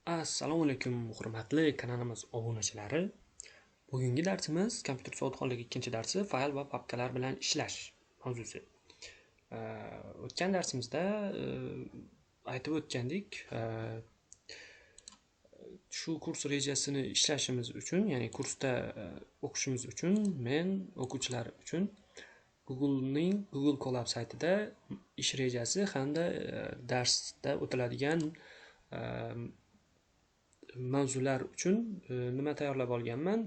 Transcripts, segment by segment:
Assalomu alaykum hurmatli kanalimiz obunachilari. Bugungi darsimiz kompyuter savodxonligi ikkinchi darsi fayl va papkalar bilan ishlash mavzusi. O'tgan darsimizda aytib o'tgandik, shu kurs rejasini ishlashimiz uchun, ya'ni kursda o'qishimiz uchun men o'quvchilar uchun Google Colab saytida ish rejasi hamda darsda o'tiladigan mavzular uchun nima tayyorlab olganman,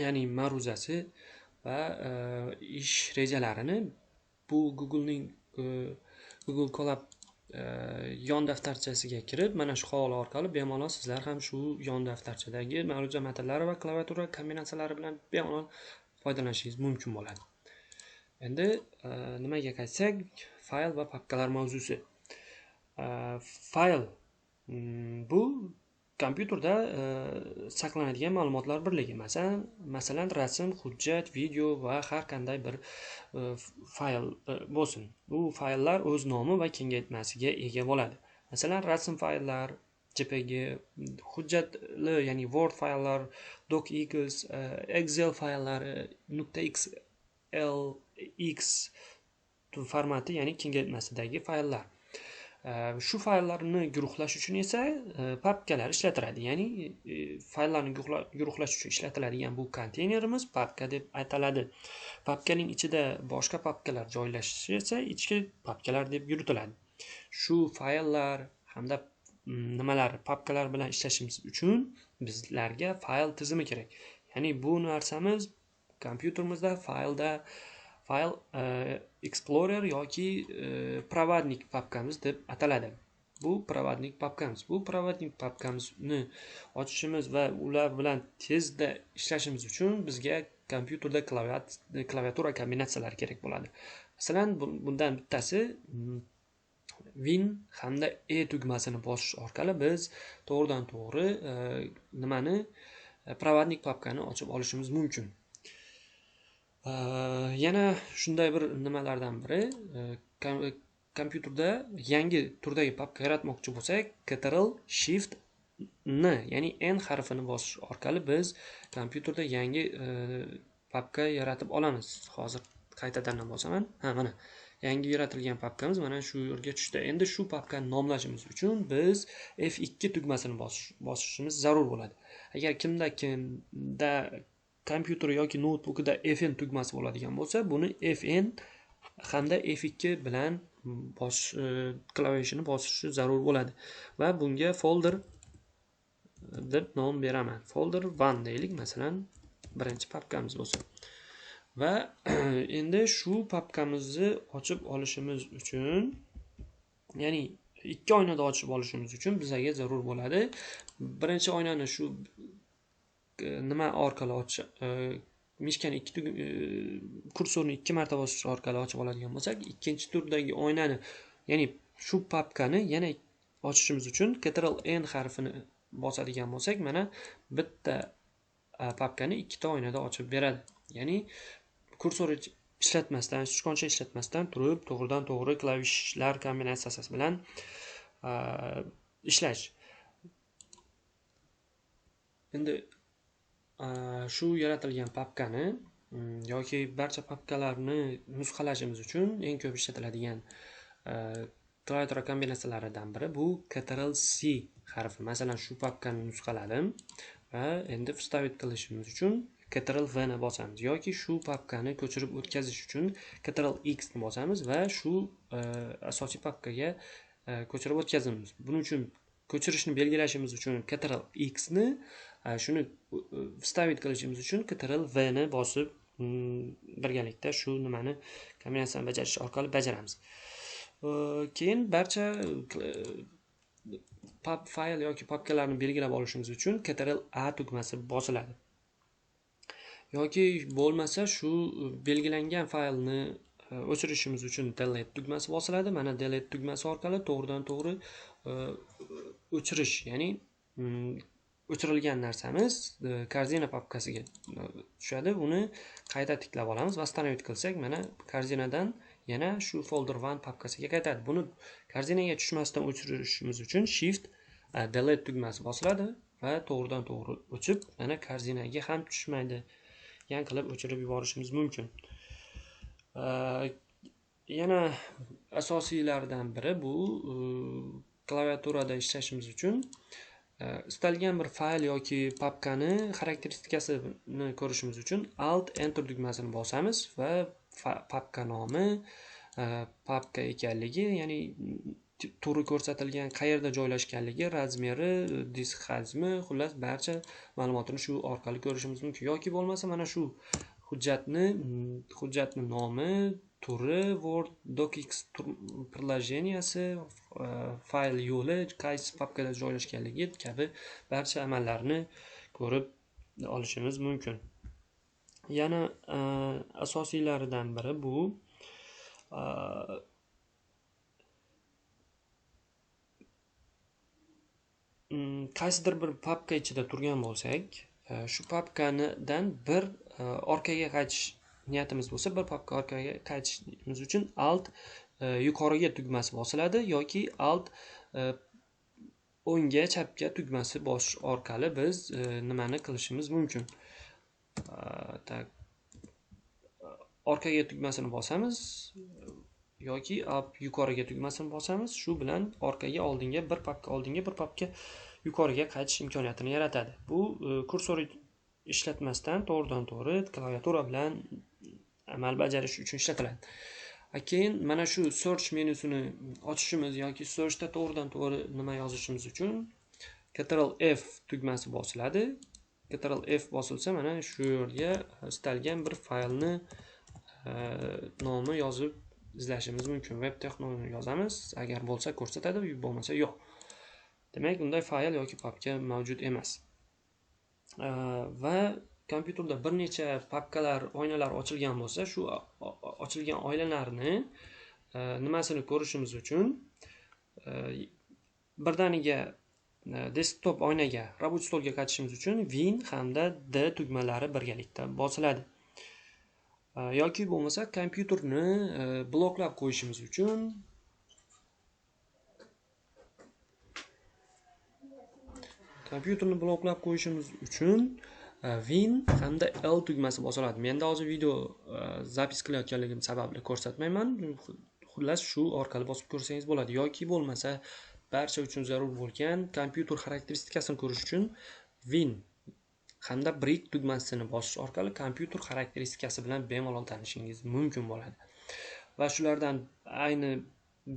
ya'ni ma'ruzasi va ish rejalarini bu Google Colab yon daftarchasiga kirib, mana shu havola orqali bemalol sizlar ham shu yon daftarchadagi ma'ruza matnlari va klaviatura kombinatsiyalari bilan bemalol foydalanishingiz mumkin bo'ladi. Endi nimaga qaytsak, fayl va papkalar mavzusi. Fayl bu kompyuterda saqlanadigan ma'lumotlar birligi. Masalan, rasm, hujjat, video va har qanday bir fayl bo'lsin. Bu fayllar o'z nomi va kengaytmasiga ega bo'ladi. Masalan, rasm fayllar JPG, hujjatli, ya'ni Word fayllar, docx, Excel fayllari .xlx formati, ya'ni kengaytmasidagi fayllar. Shu fayllarni guruhlash uchun esa papkalar ishlatiladi. Ya'ni fayllarni guruhlash uchun ishlatiladigan bu konteynerimiz papka deb ataladi. Papkaning ichida boshqa papkalar joylashishi esa ichki papkalar deb yuritiladi. Shu fayllar hamda papkalar bilan ishlashimiz uchun bizlarga fayl tizimi kerak. Ya'ni bu narsamiz kompyuterimizda fayl Explorer yoki provodnik papkamiz deb ataladi. Bu provodnik papkamiz. Bu provodnik papkamizni ochishimiz va ular bilan tezda ishlashimiz uchun bizga kompyuterda klaviatura kombinatsiyalari kerak bo'ladi. Masalan, bundan bittasi Win hamda E tugmasini bosish orqali biz to'g'ridan to'g'ri provodnik papkani ochib olishimiz mumkin. Yana shunday bir nimalardan biri, kompyuterda yangi turdagi papka yaratmoqchi bo'lsak, Ctrl Shift N, ya'ni N harfini bosish orqali biz kompyuterda yangi papka yaratib olamiz. Hozir qaytadan bosaman. Mana yangi yaratilgan papkamiz mana shu yerga tushdi. Endi shu papkani nomlashimiz uchun biz F2 tugmasini bosishimiz zarur bo'ladi. Agar kimda kompyuter yoki noutbukida Fn tugmasi bo'ladigan bo'lsa, buni Fn hamda F2 bilan klavishini bosishi zarur bo'ladi. Va bunga folder deb nom beraman. Folder 1 deylik, masalan, birinchi papkamiz bo'lsa. Va endi shu papkamizni ochib olishimiz uchun, ya'ni ikki oynada ochib olishimiz uchun bizga zarur bo'ladi. Birinchi oynani shu orqali mishkani kursorni 2 marta bosish orqali ochib oladigan bo'lsak, ikkinchi turdagi oynani, ya'ni shu papkani yana ochishimiz uchun Ctrl N harfini bosadigan bo'lsak, mana bitta papkani ikkita oynada ochib beradi. Ya'ni kursor ishlatmasdan, sichqoncha ishlatmasdan turib, to'g'ridan to'g'ri klavishlar kombinatsiyasi bilan ishlash. Endi shu yaratilgan papkani yoki barcha papkalarni nusxalashimiz uchun eng ko'p ishlatiladigan klaviatura kombinatsiyalaridan biri bu Ctrl C harfi. Masalan, shu papkani nusxaladim va endi вставить qilishimiz uchun Ctrl V ni bosamiz yoki shu papkani ko'chirib o'tkazish uchun Ctrl X ni bosamiz va shu asosiy papkaga ko'chirib o'tkazamiz. Buning uchun ko'chirishni belgilashimiz uchun Ctrl X ni, shuni вставить qilishimiz uchun Ctrl V ni bosib birgalikda shu nimani kombinatsiyani bajarish orqali bajaramiz. Keyin barcha fayl yoki papkalarni belgilab olishimiz uchun Ctrl A tugmasi bosiladi. Yoki bo'lmasa shu belgilangan faylni o'chirishimiz uchun delete tugmasi bosiladi. Mana delete tugmasi orqali to'g'ridan to'g'ri o'chirish, ya'ni o'chirilgan narsamiz korзина papkasiga tushadi. Uni qayta tiklab olamiz va восстановить qilsak, mana korзинаdan yana shu folder 1 papkasiga qaytadi. Buni korзинаga tushmasdan o'chirishimiz uchun shift delete tugmasi bosiladi va to'g'ridan to'g'ri o'chib, mana korзинаga ham tushmaydi. Yan qilib o'chirib yuborishimiz mumkin. Yana asosiylaridan biri bu klaviaturada ishlashimiz uchun istalgan bir fayl yoki papkani xarakteristikasini ko'rishimiz uchun Alt Enter tugmasini bosamiz va papka nomi, papka ekanligi, ya'ni turi ko'rsatilgan, qayerda joylashganligi, razmeri, disk hajmi, xullas barcha ma'lumotni shu orqali ko'rishimiz mumkin. Yoki bo'lmasa mana shu hujjatni nomi, turi, Word, docx приложенияsi, fayl yo'li, qaysi papkada joylashganligi kabi barcha amallarni ko'rib olishimiz mumkin. Yana asosiylaridan biri bu qaysidir bir papka ichida turgan bo'lsak, shu papkadan bir orqaga qaytish niyatimiz bo'lsa, bir papka orqaga qaytishimiz uchun Alt yuqoriga tugmasi bosiladi yoki Alt o'ngga, chapga tugmasi bosish orqali biz nimani qilishimiz mumkin? Orqaga tugmasini bosamiz yoki yuqoriga tugmasini bosamiz. Shu bilan orqaga, oldinga, bir papka oldinga, bir papka yuqoriga qaytish imkoniyatini yaratadi. Bu kursor ishlatmasdan to'g'ridan to'g'ri klaviatura bilan amal bajarish uchun ishlatiladi. Keyin mana shu search menusini ochishimiz yoki searchda to'g'ridan to'g'ri nima yozishimiz uchun Ctrl F tugmasi bosiladi. Ctrl F bosilsa, mana shu yerga istalgan bir faylni nomi yozib izlashimiz mumkin. Web texnologiyani yozamiz, agar bo'lsa ko'rsatadi, bo'lmasa yo'q. Demak, unday fayl yoki papka mavjud emas. Va kompyuterda bir necha papkalar, oynalar ochilgan bo'lsa, shu ochilgan oynalarni nimasini ko'rishimiz uchun birdaniga desktop oynaga, rабочий stolga qaytishimiz uchun Win hamda D tugmalari birgalikda bosiladi. Yoki bo'lmasa kompyuterni bloklab qo'yishimiz uchun Win hamda L tugmasi bosiladi. Menda hozir video zapis qilayotganligim sababli ko'rsatmayman. Xullas shu orqali bosib ko'rsangiz bo'ladi. Yoki bo'lmasa barcha uchun zarur bo'lgan kompyuter xarakteristikasini ko'rish uchun Win hamda Brick tugmasini bosish orqali kompyuter xarakteristikasi bilan bemalol tanishishingiz mumkin bo'ladi. Va shulardan ayni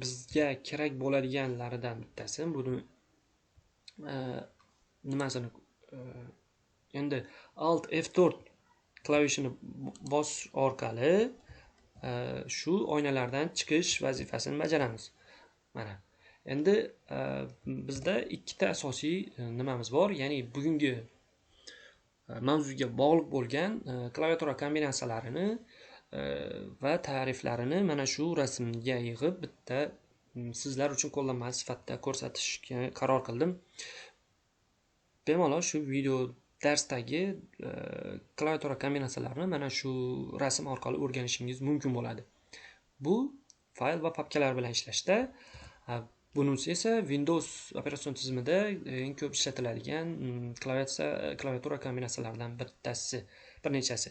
bizga kerak bo'ladiganlaridan bittasi buni nimasini endi Alt F4 klavishini bosish orqali shu oynalardan chiqish vazifasini bajaramiz. Mana. Endi bizda ikkita asosiy nimamiz bor, ya'ni bugungi mavzuga bog'liq bo'lgan klaviatura kombinatsiyalarini va ta'riflarini mana shu rasmga yig'ib bitta sizlar uchun qo'llanma sifatida ko'rsatishga qaror qildim. Bemalol shu video darsdagi klaviatura kombinatsiyalarini mana shu rasm orqali o'rganishingiz mumkin bo'ladi. Bu fayl va papkalar bilan ishlashda, bunisi esa Windows operatsion tizimida eng ko'p ishlatiladigan klaviatura kombinatsiyalaridan bir nechasi.